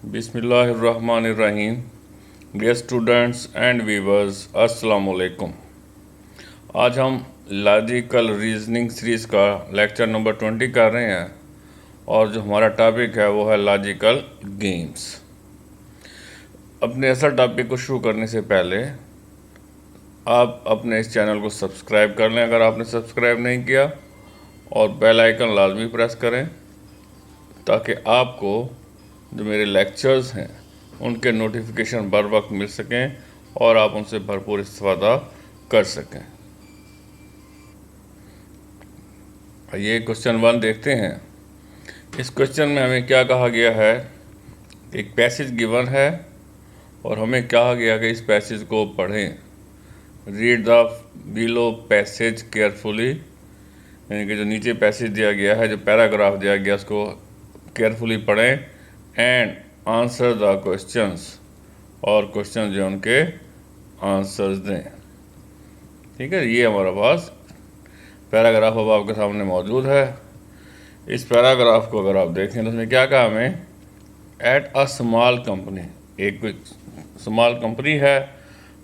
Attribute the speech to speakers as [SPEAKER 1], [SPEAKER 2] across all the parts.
[SPEAKER 1] बिस्मिल्लाहिर्रहमानिर्रहीम। Dear students and viewers, अस्सलाम वालेकुम। आज हम लॉजिकल रीजनिंग सीरीज़ का लेक्चर नंबर 20 कर रहे हैं और जो हमारा टॉपिक है वो है लॉजिकल गेम्स। अपने असल टॉपिक को शुरू करने से पहले आप अपने इस चैनल को सब्सक्राइब कर लें अगर आपने सब्सक्राइब नहीं किया, और बेल आइकन लाजमी प्रेस करें ताकि आपको जो मेरे लेक्चर्स हैं उनके नोटिफिकेशन बर वक्त मिल सकें और आप उनसे भरपूर इस्तेफादा कर सकें। ये क्वेश्चन 1 देखते हैं। इस क्वेश्चन में हमें क्या कहा गया है, एक पैसेज गिवन है और हमें कहा गया कि इस पैसेज को पढ़ें। Read the below passage carefully, यानी कि जो नीचे पैसेज दिया गया है, जो पैराग्राफ दिया गया, उसको केयरफुली पढ़ें एंड आंसर द क्वेश्चंस, और क्वेश्चन जो उनके आंसर्स दें। ठीक है, ये हमारा पास पैराग्राफ अब आपके सामने मौजूद है। इस पैराग्राफ को अगर आप देखें तो उसमें क्या कहा हमें, एट अ स्मॉल कंपनी, एक स्मॉल कंपनी है,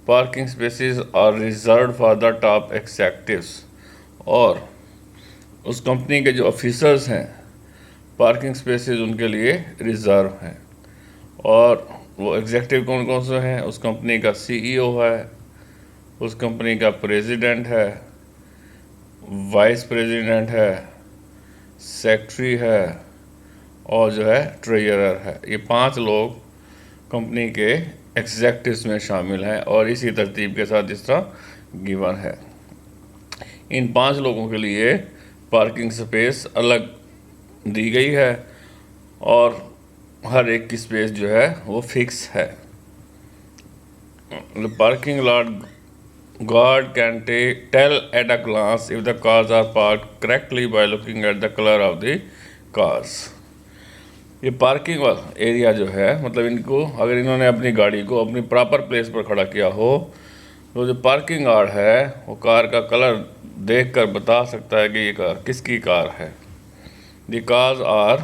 [SPEAKER 1] parking spaces are reserved for the top executives, और उस कंपनी के जो ऑफिसर्स हैं पार्किंग स्पेसेस उनके लिए रिजर्व हैं। और वो एग्जेक्टिव कौन कौन से हैं, उस कंपनी का सीईओ है, उस कंपनी का प्रेसिडेंट है, वाइस प्रेसिडेंट है, सेक्रेटरी है, और जो है ट्रेजरर है। ये 5 लोग कंपनी के एग्जेक्टिव्स में शामिल हैं और इसी तरतीब के साथ इस तरह गिवन है। इन 5 लोगों के लिए पार्किंग स्पेस अलग दी गई है और हर एक की स्पेस जो है वो फिक्स है। Parking lot guard can tell at a glance if the cars are parked correctly by looking at the colour of the cars. ये पार्किंग वाला एरिया जो है, मतलब इनको अगर इन्होंने अपनी गाड़ी को अपनी प्रॉपर प्लेस पर खड़ा किया हो तो जो पार्किंग गार्ड है वो कार का कलर देखकर बता सकता है कि ये कार किसकी कार है। द कार्स आर,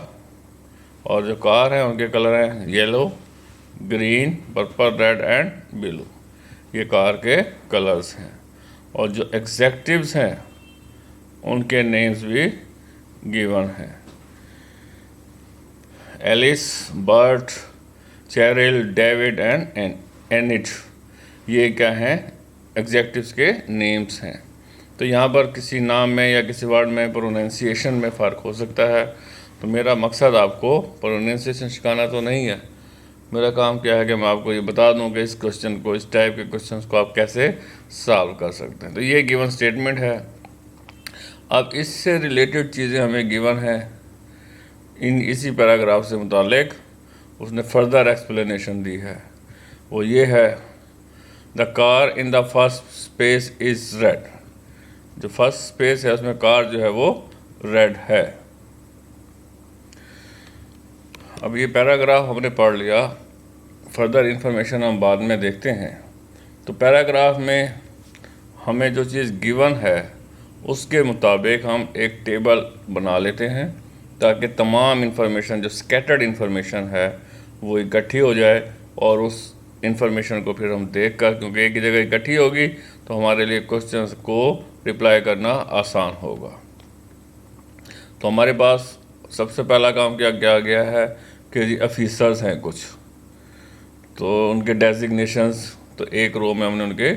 [SPEAKER 1] और जो कार हैं उनके कलर हैं yellow, green, purple, red and blue. ये कार के कलर्स हैं। और जो एग्जेक्टिव्स हैं उनके नेम्स भी गिवन हैं, Alice, Bert, Cheryl, David and Enid. ये क्या हैं, एग्जेक्टिव्स के नेम्स हैं। तो यहाँ पर किसी नाम में या किसी वर्ड में प्रोनाउंसिएशन में फ़र्क हो सकता है, तो मेरा मकसद आपको प्रोनाउंसिएशन सिखाना तो नहीं है। मेरा काम क्या है कि मैं आपको ये बता दूं कि इस क्वेश्चन को, इस टाइप के क्वेश्चंस को आप कैसे सॉल्व कर सकते हैं। तो ये गिवन स्टेटमेंट है। अब इससे रिलेटेड चीज़ें हमें गिवन है इसी पैराग्राफ से मुतालिक उसने फर्दर एक्सप्लेनेशन दी है। वो ये है, the car in the first space is red. जो फर्स्ट स्पेस है उसमें कार जो है वो रेड है। अब ये पैराग्राफ हमने पढ़ लिया, फर्दर इंफॉर्मेशन हम बाद में देखते हैं। तो पैराग्राफ में हमें जो चीज़ गिवन है उसके मुताबिक हम एक टेबल बना लेते हैं ताकि तमाम इंफॉर्मेशन जो स्कैटर्ड इंफॉर्मेशन है वो इकट्ठी हो जाए, और उस इंफॉर्मेशन को फिर हम देख कर, क्योंकि एक ही जगह इकट्ठी होगी तो हमारे लिए क्वेश्चंस को रिप्लाई करना आसान होगा। तो हमारे पास सबसे पहला काम क्या किया गया है कि जी ऑफिसर्स हैं कुछ, तो उनके डेजिग्नेशंस, तो एक रो में हमने उनके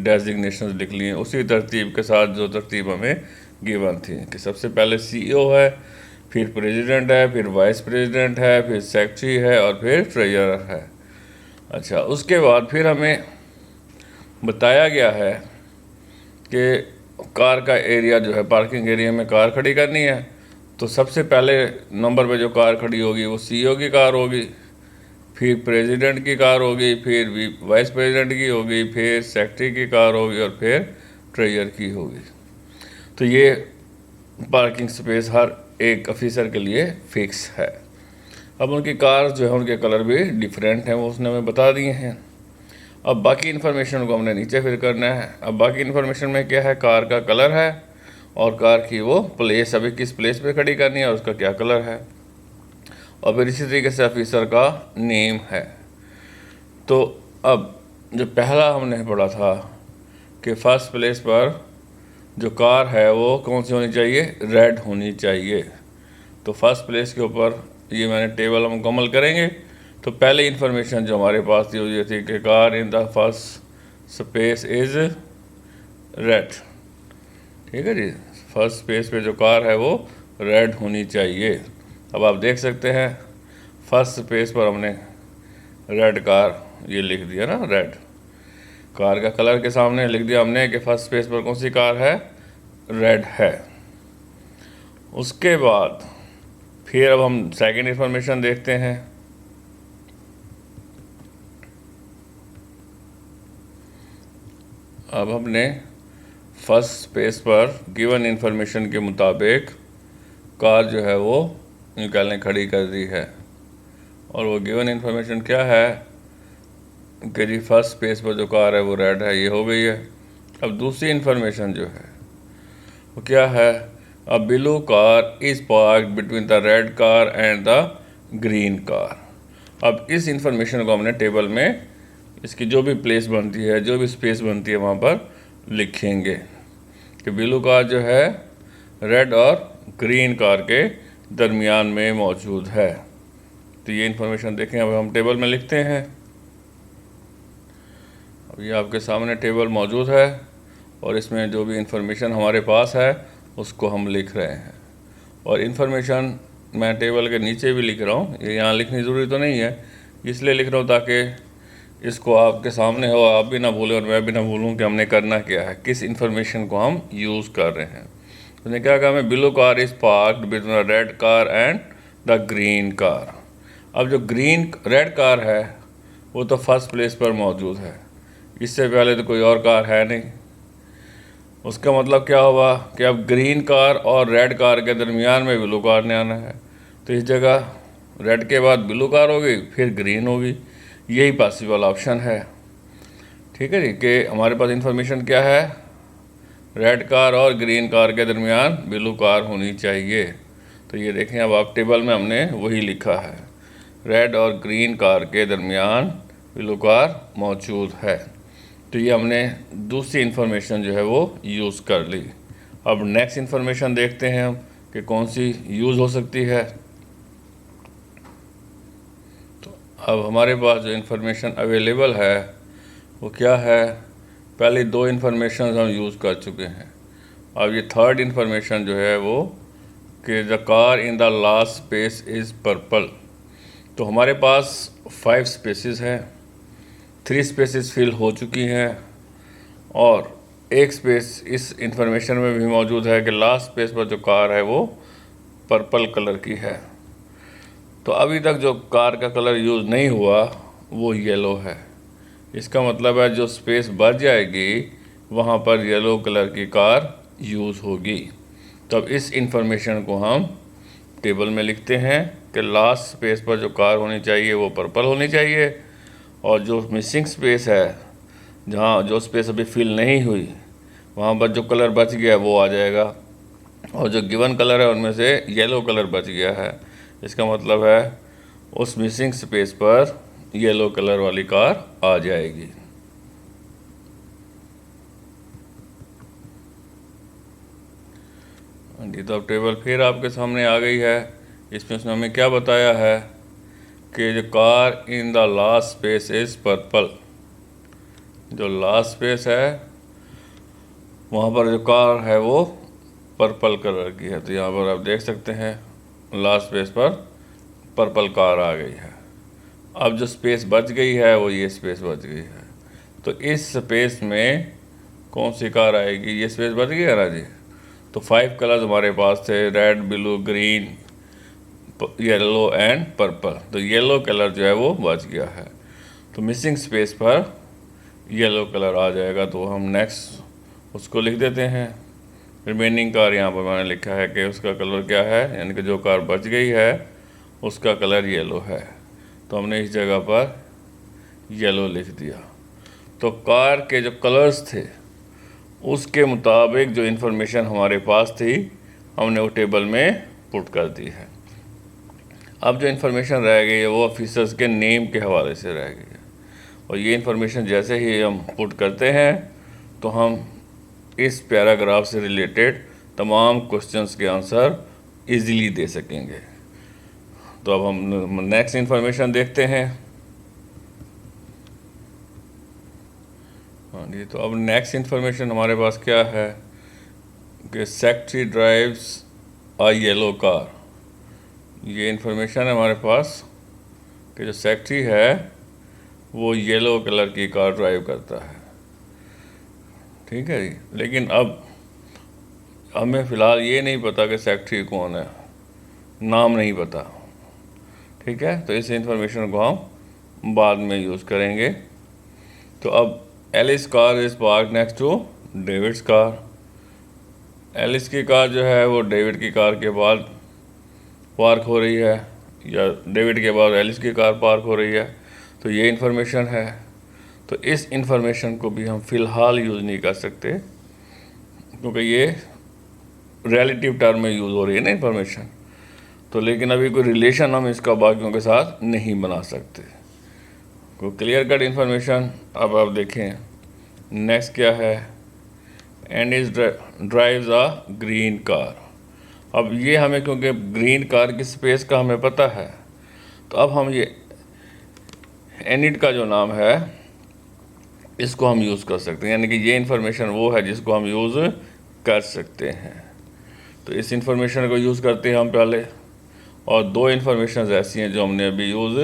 [SPEAKER 1] डेजिग्नेशंस लिख लिए उसी तरतीब के साथ जो तरतीब हमें गिवन थी कि सबसे पहले सीईओ है, फिर प्रेसिडेंट है, फिर वाइस प्रेसिडेंट है, फिर सेक्रेटरी है और फिर ट्रेजरर है। अच्छा, उसके बाद फिर हमें बताया गया है कि कार का एरिया जो है, पार्किंग एरिया में कार खड़ी करनी है, तो सबसे पहले नंबर पे जो कार खड़ी होगी वो सीईओ की कार होगी, फिर प्रेसिडेंट की कार होगी, फिर वाइस प्रेसिडेंट की होगी, फिर सेक्रेटरी की कार होगी और फिर ट्रेजर की होगी। तो ये पार्किंग स्पेस हर एक ऑफिसर के लिए फिक्स है। अब उनकी कार जो है उनके कलर भी डिफरेंट हैं, वो उसने हमें बता दिए हैं। अब बाकी इन्फॉर्मेशन को हमने नीचे फिल करना है। अब बाकी इन्फॉर्मेशन में क्या है, कार का कलर है और कार की वो प्लेस, अभी किस प्लेस पे खड़ी करनी है और उसका क्या कलर है। और फिर इसी तरीके से ऑफिसर का नेम है। तो अब जो पहला हमने पढ़ा था कि फर्स्ट प्लेस पर जो कार है वो कौन सी होनी चाहिए, रेड होनी चाहिए। तो फर्स्ट प्लेस के ऊपर ये मैंने टेबल हम मुकम्मल करेंगे। तो पहले इन्फॉर्मेशन जो हमारे पास दी हुई थी कि car in the first space is red, ठीक है जी। फर्स्ट स्पेस पे जो कार है वो रेड होनी चाहिए। अब आप देख सकते हैं फर्स्ट स्पेस पर हमने रेड कार ये लिख दिया ना, रेड कार का कलर के सामने लिख दिया हमने कि फर्स्ट स्पेस पर कौन सी कार है, रेड है। उसके बाद फिर अब हम सेकंड इंफॉर्मेशन देखते हैं। अब हमने फर्स्ट स्पेस पर गिवन इंफॉर्मेशन के मुताबिक कार जो है वो निकालने खड़ी कर दी है। और वो गिवन इंफॉर्मेशन क्या है कि जी फर्स्ट स्पेस पर जो कार है वो रेड है, ये हो गई है। अब दूसरी इंफॉर्मेशन जो है वो क्या है, a blue car is parked between the red car and the green car. अब इस इंफॉर्मेशन को हमने टेबल में इसकी जो भी प्लेस बनती है, जो भी स्पेस बनती है वहाँ पर लिखेंगे कि ब्लू कार जो है रेड और ग्रीन कार के दरमियान में मौजूद है। तो ये इंफॉर्मेशन देखें, अब हम टेबल में लिखते हैं। अब ये आपके सामने टेबल मौजूद है और इसमें जो भी इंफॉर्मेशन हमारे पास है उसको हम लिख रहे हैं। और इन्फॉर्मेशन मैं टेबल के नीचे भी लिख रहा हूँ, ये यहाँ लिखनी ज़रूरी तो नहीं है, इसलिए लिख रहा हूँ ताकि इसको आपके सामने हो, आप भी ना भूलें और मैं भी ना भूलूँ कि हमने करना क्या है, किस इन्फॉर्मेशन को हम यूज़ कर रहे हैं। उसने क्या कहा, मैं blue car is parked between the red car and the green car. अब जो रेड कार है वो तो फर्स्ट प्लेस पर मौजूद है, इससे पहले तो कोई और कार है नहीं। उसका मतलब क्या हुआ कि अब ग्रीन कार और रेड कार के दरमियान में ब्लू कार ने आना है। तो इस जगह रेड के बाद ब्लू कार होगी, फिर ग्रीन होगी, यही पॉसिबल ऑप्शन है। ठीक है जी, कि हमारे पास इंफॉर्मेशन क्या है, रेड कार और ग्रीन कार के दरमियान ब्लू कार होनी चाहिए। तो ये देखें, अब आप टेबल में हमने वही लिखा है, रेड और ग्रीन कार के दरमियान ब्लू कार मौजूद है। तो ये हमने दूसरी इन्फॉर्मेशन जो है वो यूज़ कर ली। अब नेक्स्ट इन्फॉर्मेशन देखते हैं हम कि कौन सी यूज़ हो सकती है। तो अब हमारे पास जो इन्फॉर्मेशन अवेलेबल है वो क्या है, पहले दो इन्फॉर्मेशन हम यूज़ कर चुके हैं। अब ये थर्ड इन्फॉर्मेशन जो है वो कि the car in the last space is purple. तो हमारे पास 5 स्पेसेस हैं, 3 स्पेसेस फिल हो चुकी हैं और एक स्पेस इस इंफॉर्मेशन में भी मौजूद है कि लास्ट स्पेस पर जो कार है वो पर्पल कलर की है। तो अभी तक जो कार का कलर यूज़ नहीं हुआ वो येलो है। इसका मतलब है जो स्पेस बच जाएगी वहाँ पर येलो कलर की कार यूज़ होगी। तो अब इस इंफॉर्मेशन को हम टेबल में लिखते हैं कि लास्ट स्पेस पर जो कार होनी चाहिए वो पर्पल होनी चाहिए और जो मिसिंग स्पेस है, जहाँ जो स्पेस अभी फिल नहीं हुई, वहाँ पर जो कलर बच गया वो आ जाएगा और जो गिवन कलर है उनमें से येलो कलर बच गया है। इसका मतलब है उस मिसिंग स्पेस पर येलो कलर वाली कार आ जाएगी। जी, तो अब टेबल फिर आपके सामने आ गई है। इसमें उसने हमें क्या बताया है कि जो car in the last space is purple. जो लास्ट स्पेस है वहाँ पर जो कार है वो पर्पल कलर की है। तो यहाँ पर आप देख सकते हैं लास्ट स्पेस पर पर्पल कार आ गई है। अब जो स्पेस बच गई है वो ये स्पेस बच गई है। तो इस स्पेस में कौन सी कार आएगी, ये स्पेस बच गई है ना जी। तो 5 कलर्स हमारे पास थे, red, blue, green, yellow and purple. तो येलो कलर जो है वो बच गया है, तो मिसिंग स्पेस पर येलो कलर आ जाएगा। तो हम नेक्स्ट उसको लिख देते हैं। रिमेनिंग कार यहाँ पर मैंने लिखा है कि उसका कलर क्या है, यानी कि जो कार बच गई है उसका कलर येलो है। तो हमने इस जगह पर येलो लिख दिया। तो कार के जो कलर्स थे उसके मुताबिक जो इन्फॉर्मेशन हमारे पास थी हमने वो टेबल में पुट कर दी है। अब जो इन्फॉर्मेशन रह गई है वो ऑफिसर्स के नेम के हवाले से रह गई है, और ये इन्फॉर्मेशन जैसे ही हम पुट करते हैं तो हम इस पैराग्राफ से रिलेटेड तमाम क्वेश्चंस के आंसर इजीली दे सकेंगे। तो अब हम नेक्स्ट इन्फॉर्मेशन देखते हैं। हाँ जी, तो अब नेक्स्ट इन्फॉर्मेशन हमारे पास क्या है कि सेक्रेटरी ड्राइव्स अ येलो कार। ये इन्फॉर्मेशन है हमारे पास कि जो सेक्रेटरी है वो येलो कलर की कार ड्राइव करता है। ठीक है जी, लेकिन अब हमें फ़िलहाल ये नहीं पता कि सेक्रेटरी कौन है, नाम नहीं पता। ठीक है, तो इस इंफॉर्मेशन को हम बाद में यूज़ करेंगे। तो अब Alice car is park next to David's car. Alice की कार जो है वो डेविड की कार के बाद पार्क हो रही है, या डेविड के बाद एलिस की कार पार्क हो रही है। तो ये इन्फॉर्मेशन है। तो इस इन्फॉर्मेशन को भी हम फ़िलहाल यूज़ नहीं कर सकते, क्योंकि ये रिलेटिव टर्म में यूज़ हो रही है ना इन्फॉर्मेशन। तो लेकिन अभी कोई रिलेशन हम इसका बाकियों के साथ नहीं बना सकते। कोई क्लियर कट इन्फॉर्मेशन अब आप देखें नेक्स्ट क्या है, and is drives a green car. अब ये हमें, क्योंकि ग्रीन कार की स्पेस का हमें पता है, तो अब हम ये एनिड का जो नाम है इसको हम यूज़ कर सकते हैं, यानी कि ये इन्फॉर्मेशन वो है जिसको हम यूज़ कर सकते हैं। तो इस इन्फॉर्मेशन को यूज़ करते हैं हम पहले, और दो इन्फॉर्मेशन ऐसी हैं जो हमने अभी यूज़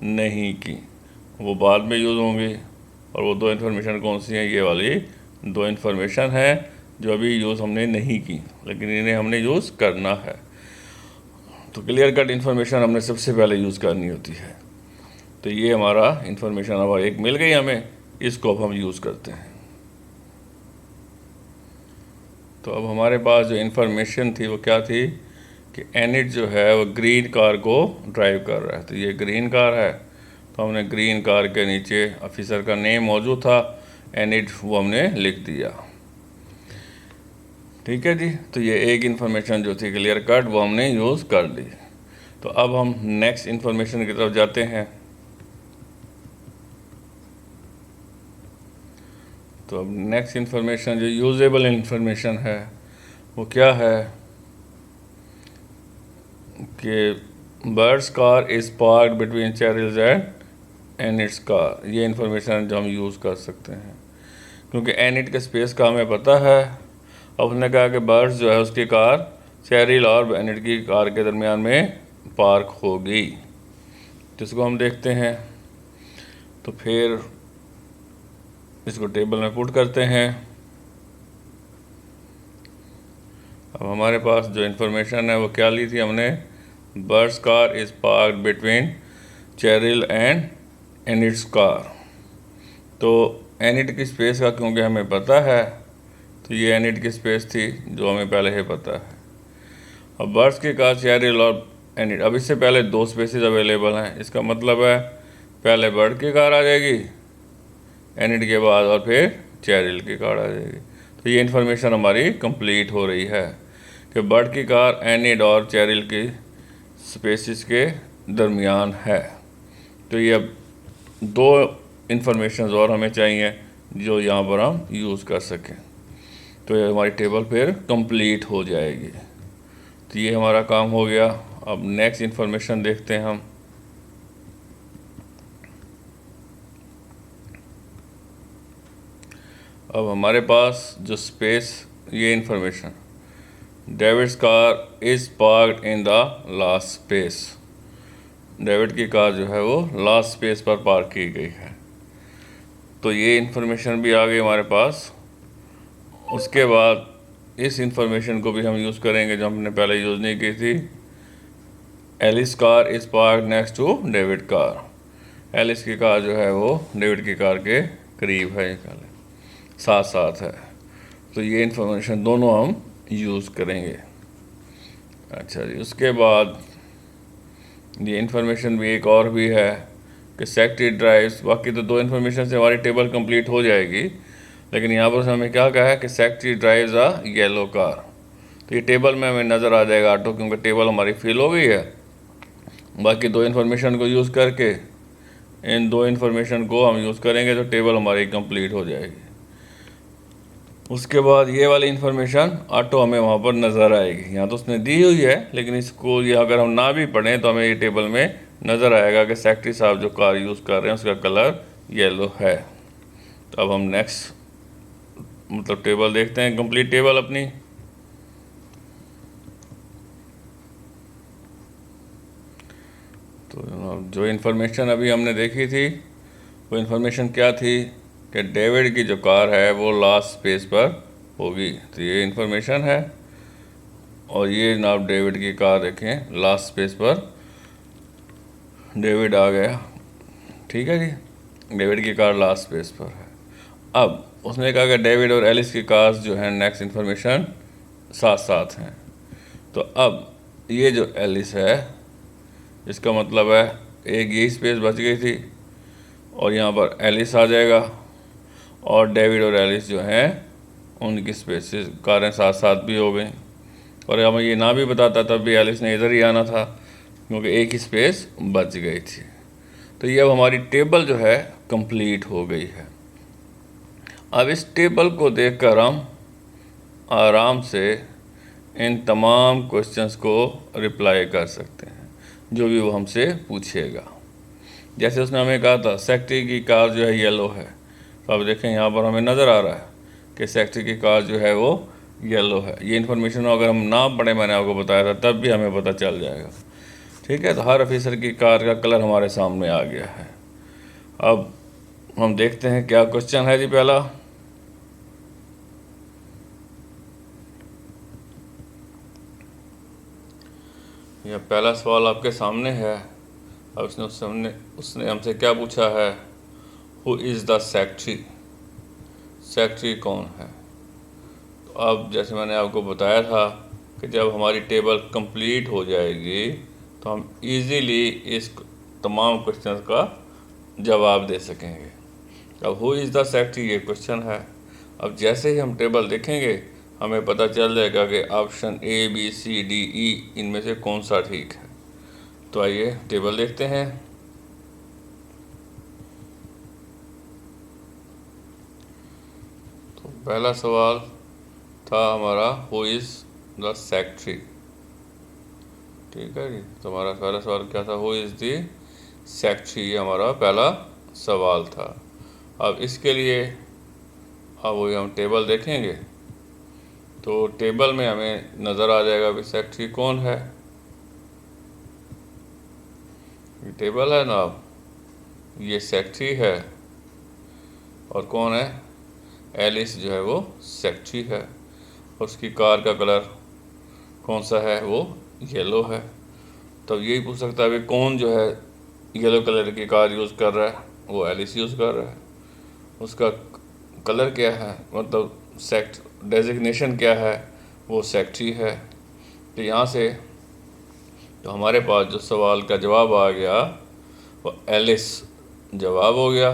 [SPEAKER 1] नहीं की, वो बाद में यूज़ होंगी। और वो दो इन्फॉर्मेशन कौन सी हैं? ये वाली दो इन्फॉर्मेशन हैं जो अभी यूज़ हमने नहीं की, लेकिन इन्हें हमने यूज़ करना है। तो क्लियर कट इन्फॉर्मेशन हमने सबसे पहले यूज़ करनी होती है। तो ये हमारा इन्फॉर्मेशन अब एक मिल गई हमें, इसको अब हम यूज़ करते हैं। तो अब हमारे पास जो इन्फॉर्मेशन थी वो क्या थी कि एनिड जो है वो ग्रीन कार को ड्राइव कर रहा है। तो ये ग्रीन कार है, तो हमने ग्रीन कार के नीचे ऑफिसर का नेम मौजूद था, एनिड, वो हमने लिख दिया। ठीक है जी, तो ये एक इन्फॉर्मेशन जो थी क्लियर कट वो हमने यूज़ कर ली। तो अब हम नेक्स्ट इन्फॉर्मेशन की तरफ जाते हैं। तो अब नेक्स्ट इन्फॉर्मेशन जो यूजेबल इन्फॉर्मेशन है वो क्या है कि Bert's car is park between Cheryl's and Enid's car. ये इन्फॉर्मेशन जो हम यूज़ कर सकते हैं, क्योंकि एनिड के स्पेस का हमें पता है। अब उसने कहा कि बर्ड्स जो है उसकी कार चेरिल और एनिड की कार के दरमियान में पार्क होगी। तो इसको हम देखते हैं, तो फिर इसको टेबल में पुट करते हैं। अब हमारे पास जो इन्फॉर्मेशन है वो क्या ली थी हमने, Bert's car is park between Cheryl and Enid's car. तो एनिड की स्पेस का क्योंकि हमें पता है, तो ये एनिड की स्पेस थी जो हमें पहले ही पता है। अब बर्ड्स की कार चेरिल और एनिड, अब इससे पहले दो स्पेसेस अवेलेबल हैं, इसका मतलब है पहले बर्ड की कार आ जाएगी एनिड के बाद, और फिर चेरिल की कार आ जाएगी। तो ये इन्फॉर्मेशन हमारी कंप्लीट हो रही है कि बर्ड की कार एनिड और चेरिल की स्पेसिस के दरमियान है। तो ये अब दो इन्फॉर्मेशन और हमें चाहिए जो यहाँ पर हम यूज़ कर सकें, तो ये हमारी टेबल फिर कंप्लीट हो जाएगी। तो ये हमारा काम हो गया। अब नेक्स्ट इन्फॉर्मेशन देखते हैं हम। अब हमारे पास जो स्पेस, ये information, David's car is parked in the last space. David की कार जो है वो लास्ट स्पेस पर पार्क की गई है। तो ये इन्फॉर्मेशन भी आ गई हमारे पास। उसके बाद इस इन्फॉर्मेशन को भी हम यूज़ करेंगे जो हमने पहले यूज़ नहीं की थी, Alice car is park next to David car. Alice की कार जो है वो डेविड की कार के करीब है, साथ साथ है। तो ये इन्फॉर्मेशन दोनों हम यूज़ करेंगे। अच्छा जी, उसके बाद ये इन्फॉर्मेशन भी एक और भी है कि सेक्रेटरी ड्राइव्स, बाकी तो दो इन्फॉर्मेशन से हमारी टेबल कंप्लीट हो जाएगी, लेकिन यहाँ पर हमें क्या कहा है कि सेक्रेटरी ड्राइव्स अ येलो कार। तो ये टेबल में हमें नज़र आ जाएगा ऑटो, क्योंकि टेबल हमारी फिल हो गई है। बाकी दो इन्फॉर्मेशन को यूज़ करके, इन दो इन्फॉर्मेशन को हम यूज़ करेंगे तो टेबल हमारी कंप्लीट हो जाएगी। उसके बाद ये वाली इन्फॉर्मेशन ऑटो हमें वहाँ पर नज़र आएगी। यहाँ तो उसने दी हुई है, लेकिन इसको ये अगर हम ना भी पढ़ें तो हमें ये टेबल में नज़र आएगा कि सेक्रेटरी साहब जो कार यूज़ कर रहे हैं उसका कलर येलो है। तो अब हम नेक्स्ट मतलब टेबल देखते हैं, कंप्लीट टेबल अपनी। तो जो इन्फॉर्मेशन अभी हमने देखी थी वो इन्फॉर्मेशन क्या थी कि डेविड की जो कार है वो लास्ट स्पेस पर होगी। तो ये इन्फॉर्मेशन है, और ये जनाब डेविड की कार देखें, लास्ट स्पेस पर डेविड आ गया। ठीक है जी, डेविड की कार लास्ट स्पेस पर है। अब उसने कहा कि डेविड और एलिस की कार्स जो हैं नेक्स्ट इन्फॉर्मेशन साथ साथ हैं। तो अब ये जो एलिस है, इसका मतलब है एक यही स्पेस बच गई थी और यहाँ पर एलिस आ जाएगा, और डेविड और एलिस जो हैं उनकी स्पेसेस कारें साथ साथ भी हो गई। और हमें ये ना भी बताता तब भी एलिस ने इधर ही आना था, क्योंकि एक ही स्पेस बच गई थी। तो ये अब हमारी टेबल जो है कंप्लीट हो गई है। अब इस टेबल को देखकर हम आराम से इन तमाम क्वेश्चंस को रिप्लाई कर सकते हैं जो भी वो हमसे पूछेगा। जैसे उसने हमें कहा था सेक्रेटरी की कार जो है येलो है, तो अब देखें यहाँ पर हमें नज़र आ रहा है कि सेक्रेटरी की कार जो है वो येलो है। ये इन्फॉर्मेशन अगर हम ना पढ़े, मैंने आपको बताया था, तब भी हमें पता चल जाएगा। ठीक है, तो हर ऑफिसर की कार का कलर हमारे सामने आ गया है। अब हम देखते हैं क्या क्वेश्चन है जी। पहला, यह पहला सवाल आपके सामने है। अब उसने हमसे क्या पूछा है, who is the secretary, secretary कौन है। तो अब जैसे मैंने आपको बताया था कि जब हमारी टेबल कंप्लीट हो जाएगी तो हम इजीली इस तमाम क्वेश्चन का जवाब दे सकेंगे। अब हु इज़ द सेक्रेटरी ये क्वेश्चन है। अब जैसे ही हम टेबल देखेंगे हमें पता चल जाएगा कि option a b c d e इनमें से कौन सा ठीक है। तो आइए टेबल देखते हैं। तो पहला सवाल था हमारा हु इज़ द सेक्रेटरी। ठीक है जी, तो हमारा पहला सवाल क्या था, हु इज़ द सेक्रेटरी, ये हमारा पहला सवाल था। अब इसके लिए अब वही हम टेबल देखेंगे तो टेबल में हमें नज़र आ जाएगा भी सेक्रेटरी कौन है। ये टेबल है ना, अब ये सेक्रेटरी है और कौन है, एलिस जो है वो सेक्रेटरी है। उसकी कार का कलर कौन सा है, वो येलो है। तो यही पूछ सकता है भी कौन जो है येलो कलर की कार यूज़ कर रहा है, वो एलिस यूज़ कर रहा है। उसका कलर क्या है, मतलब डेजिग्नेशन क्या है, वो सेक्रेटरी है। तो यहाँ से तो हमारे पास जो सवाल का जवाब आ गया वो एलिस जवाब हो गया।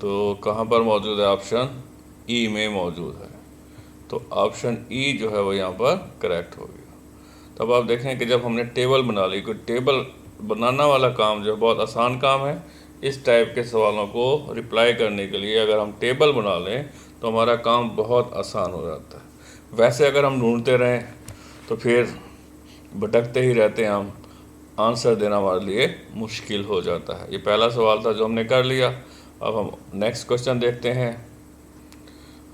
[SPEAKER 1] तो कहाँ पर मौजूद है, ऑप्शन ई में मौजूद है। तो ऑप्शन ई जो है वो यहाँ पर करेक्ट हो गया। तब आप देखें कि जब हमने टेबल बना ली, कोई टेबल बनाना वाला काम जो है बहुत आसान काम है। इस टाइप के सवालों को रिप्लाई करने के लिए अगर हम टेबल बना लें तो हमारा काम बहुत आसान हो जाता है। वैसे अगर हम ढूंढते रहें तो फिर भटकते ही रहते हैं हम, आंसर देना हमारे लिए मुश्किल हो जाता है। ये पहला सवाल था जो हमने कर लिया। अब हम नेक्स्ट क्वेश्चन देखते हैं।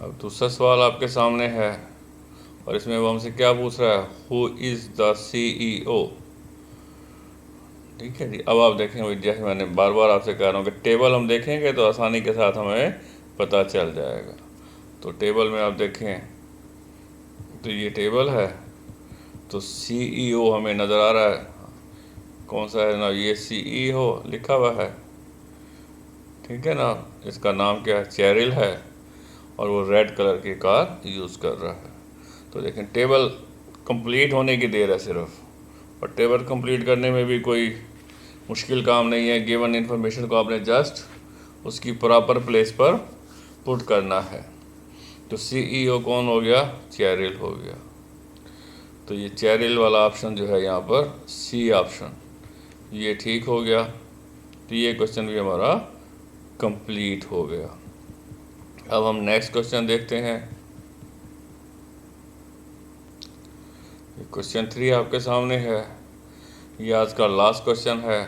[SPEAKER 1] अब दूसरा सवाल आपके सामने है और इसमें वो हमसे क्या पूछ रहा है, हु इज़ द CEO। ठीक है जी, अब आप देखेंगे जैसे मैंने बार बार आपसे कह रहा हूँ कि टेबल हम देखेंगे तो आसानी के साथ हमें पता चल जाएगा। तो टेबल में आप देखें तो ये टेबल है, तो CEO हमें नज़र आ रहा है, कौन सा है ना, ये CEO लिखा हुआ है। ठीक है ना, इसका नाम क्या है, चेरिल है, और वो रेड कलर की कार यूज़ कर रहा है। तो देखें टेबल कंप्लीट होने की देर है सिर्फ, और टेबल कंप्लीट करने में भी कोई मुश्किल काम नहीं है। गिवन इन्फॉर्मेशन को आपने जस्ट उसकी प्रॉपर प्लेस पर पुट करना है। तो CEO कौन हो गया, चेरिल हो गया। तो ये चेरिल वाला ऑप्शन जो है यहाँ पर सी ऑप्शन, ये ठीक हो गया। तो ये क्वेश्चन भी हमारा कंप्लीट हो गया। अब हम नेक्स्ट क्वेश्चन देखते हैं। क्वेश्चन 3 आपके सामने है, ये आज का लास्ट क्वेश्चन है।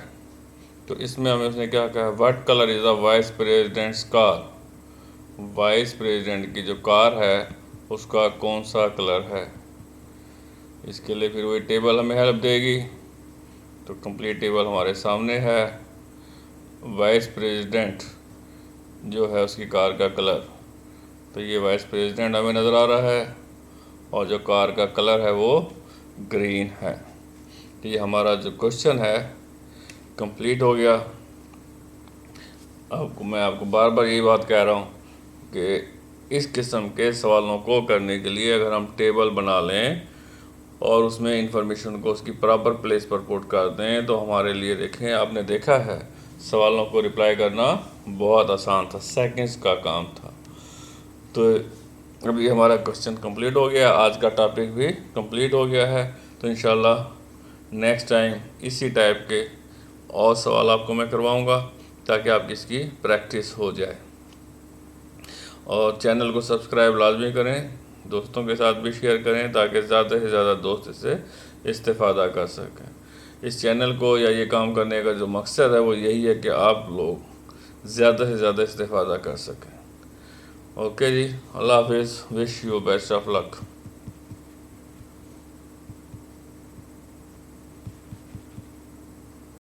[SPEAKER 1] तो इसमें हमें उसने क्या कहा, what colour is the vice president's car. Vice president की जो कार है उसका कौन सा कलर है। इसके लिए फिर वही टेबल हमें हेल्प देगी। तो कंप्लीट टेबल हमारे सामने है। वाइस प्रेसिडेंट जो है उसकी कार का कलर, तो ये वाइस प्रेसिडेंट हमें नज़र आ रहा है और जो कार का कलर है वो ग्रीन है। तो ये हमारा जो क्वेश्चन है कंप्लीट हो गया। अब मैं आपको बार बार यही बात कह रहा हूँ कि इस किस्म के सवालों को करने के लिए अगर हम टेबल बना लें और उसमें इंफॉर्मेशन को उसकी प्रॉपर प्लेस पर पुट कर दें तो हमारे लिए, देखें आपने देखा है, सवालों को रिप्लाई करना बहुत आसान था, सेकंड्स का काम था। तो अभी हमारा क्वेश्चन कंप्लीट हो गया, आज का टॉपिक भी कंप्लीट हो गया है। तो इंशाल्लाह नेक्स्ट टाइम इसी टाइप के और सवाल आपको मैं करवाऊंगा ताकि आपकी इसकी प्रैक्टिस हो जाए। और चैनल को सब्सक्राइब लाजमी करें, दोस्तों के साथ भी शेयर करें ताकि ज़्यादा से ज़्यादा दोस्त इससे इस्तेफ़ादा कर सकें। इस चैनल को या ये काम करने का जो मकसद है वो यही है कि आप लोग ज़्यादा से ज़्यादा इस्तेफ़ादा कर सकें। ओके जी, अल्लाह हाफिज़, wish you best of luck.